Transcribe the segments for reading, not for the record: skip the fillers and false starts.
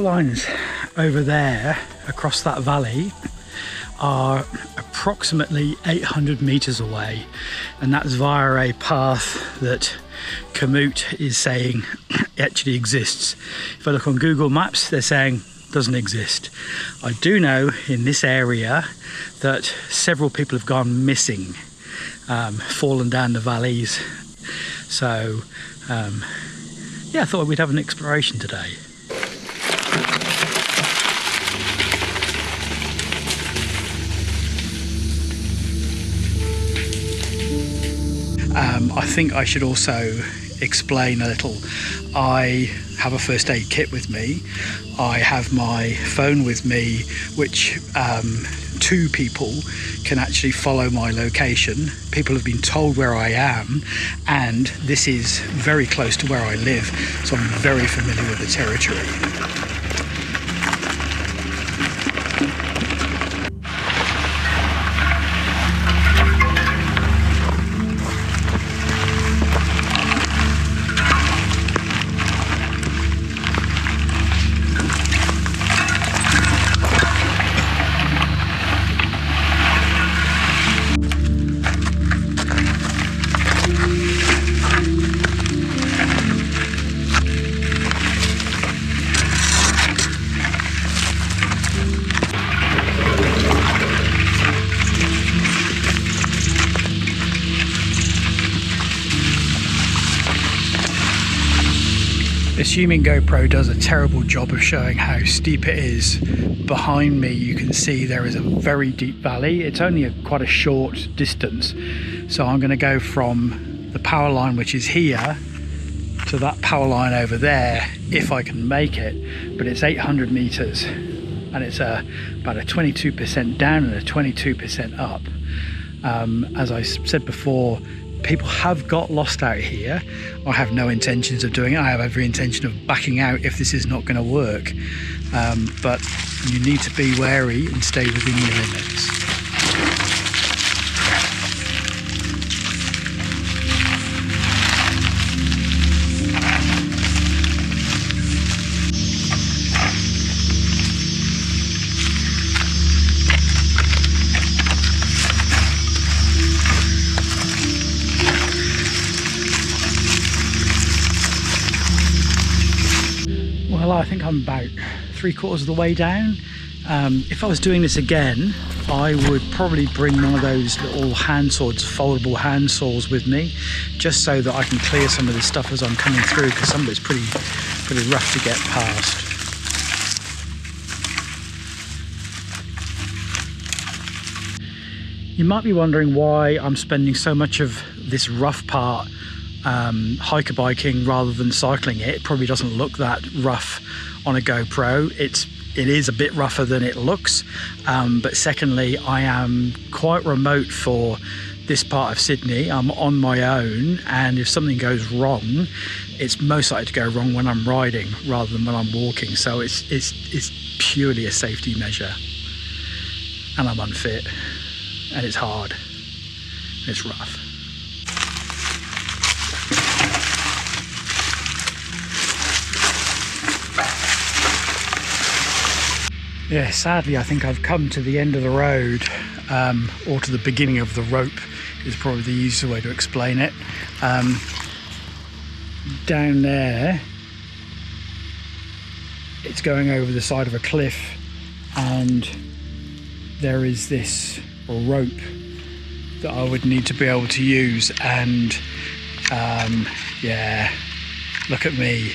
power lines over there across that valley are approximately 800 meters away, and that's via a path that Komoot is saying actually exists. If I look on Google Maps, they're saying doesn't exist. I do know in this area that several people have gone missing, fallen down the valleys. So yeah, I thought we'd have an exploration today. I think I should also explain a little. I have a first aid kit with me. I have my phone with me, which two people can actually follow my location. People have been told where I am, and this is very close to where I live, so I'm very familiar with the territory. Assuming GoPro does a terrible job of showing how steep it is, behind me you can see there is a very deep valley. It's only quite a short distance, so I'm going to go from the power line, which is here, to that power line over there if I can make it. But it's 800 meters and it's about a 22% down and a 22% up. As I said before, people have got lost out here. I have no intentions of doing it. I have every intention of backing out if this is not going to work. But you need to be wary and stay within your limits. Well, I think I'm about 3/4 of the way down. If I was doing this again, I would probably bring one of those little hand saws, foldable hand saws with me, just so that I can clear some of this stuff as I'm coming through, because some of it's pretty rough to get past. You might be wondering why I'm spending so much of this rough part hiker biking rather than cycling it. It probably doesn't look that rough on a GoPro. It is a bit rougher than it looks, but secondly, I am quite remote for this part of Sydney. I'm on my own, and if something goes wrong, it's most likely to go wrong when I'm riding rather than when I'm walking. So it's purely a safety measure, and I'm unfit, and it's hard, it's rough. Yeah, sadly I think I've come to the end of the road, or to the beginning of the rope is probably the easiest way to explain it. Down there, it's going over the side of a cliff, and there is this rope that I would need to be able to use, and yeah, look at me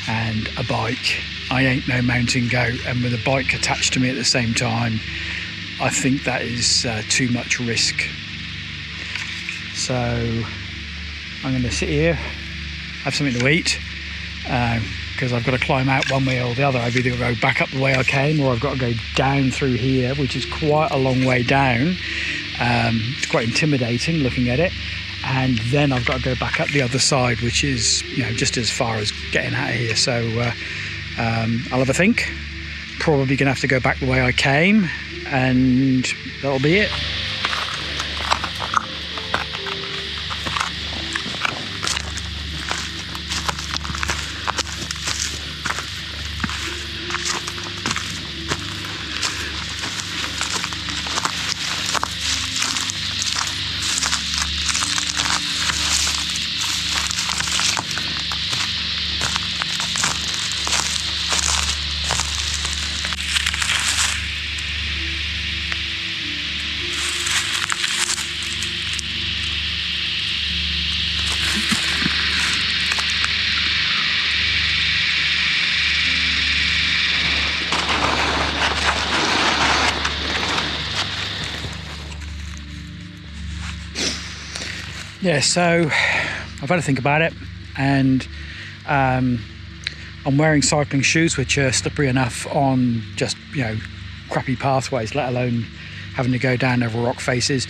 and a bike. I ain't no mountain goat, and with a bike attached to me at the same time, I think that is too much risk. So I'm going to sit here, have something to eat, because I've got to climb out one way or the other. I've either got to go back up the way I came, or I've got to go down through here, which is quite a long way down. It's quite intimidating looking at it. And then I've got to go back up the other side, which is, you know, just as far as getting out of here. So I'll have a think. Probably gonna have to go back the way I came, and that'll be it. Yeah, so I've had to think about it, and I'm wearing cycling shoes which are slippery enough on just, you know, crappy pathways, let alone having to go down over rock faces.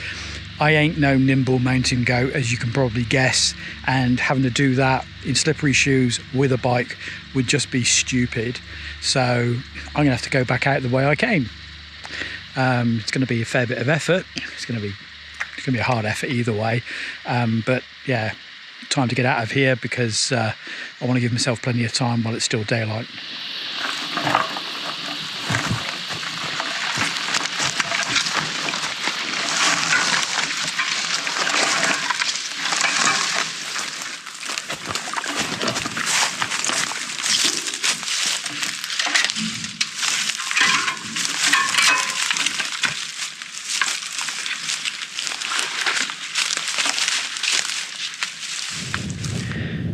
I ain't no nimble mountain goat, as you can probably guess, and having to do that in slippery shoes with a bike would just be stupid. So I'm gonna have to go back out the way I came. It's going to be a fair bit of effort. It's going to be a hard effort either way. But yeah, time to get out of here, because I want to give myself plenty of time while it's still daylight.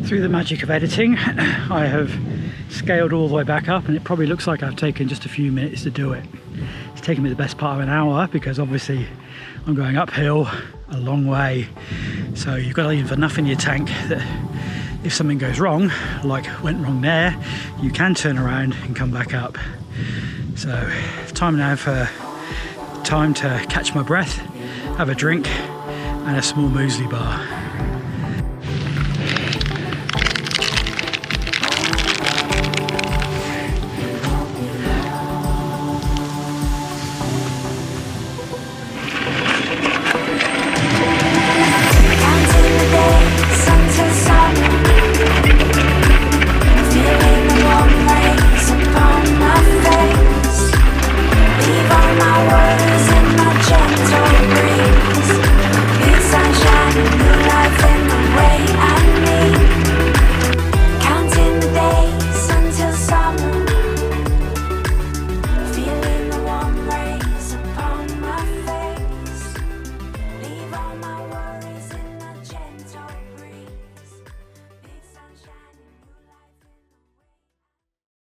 Through the magic of editing, I have scaled all the way back up, and it probably looks like I've taken just a few minutes to do it. It's taken me the best part of an hour, because obviously I'm going uphill a long way, so you've got to leave enough in your tank that if something goes wrong, like went wrong there, you can turn around and come back up. So time now for time to catch my breath, have a drink and a small muesli bar.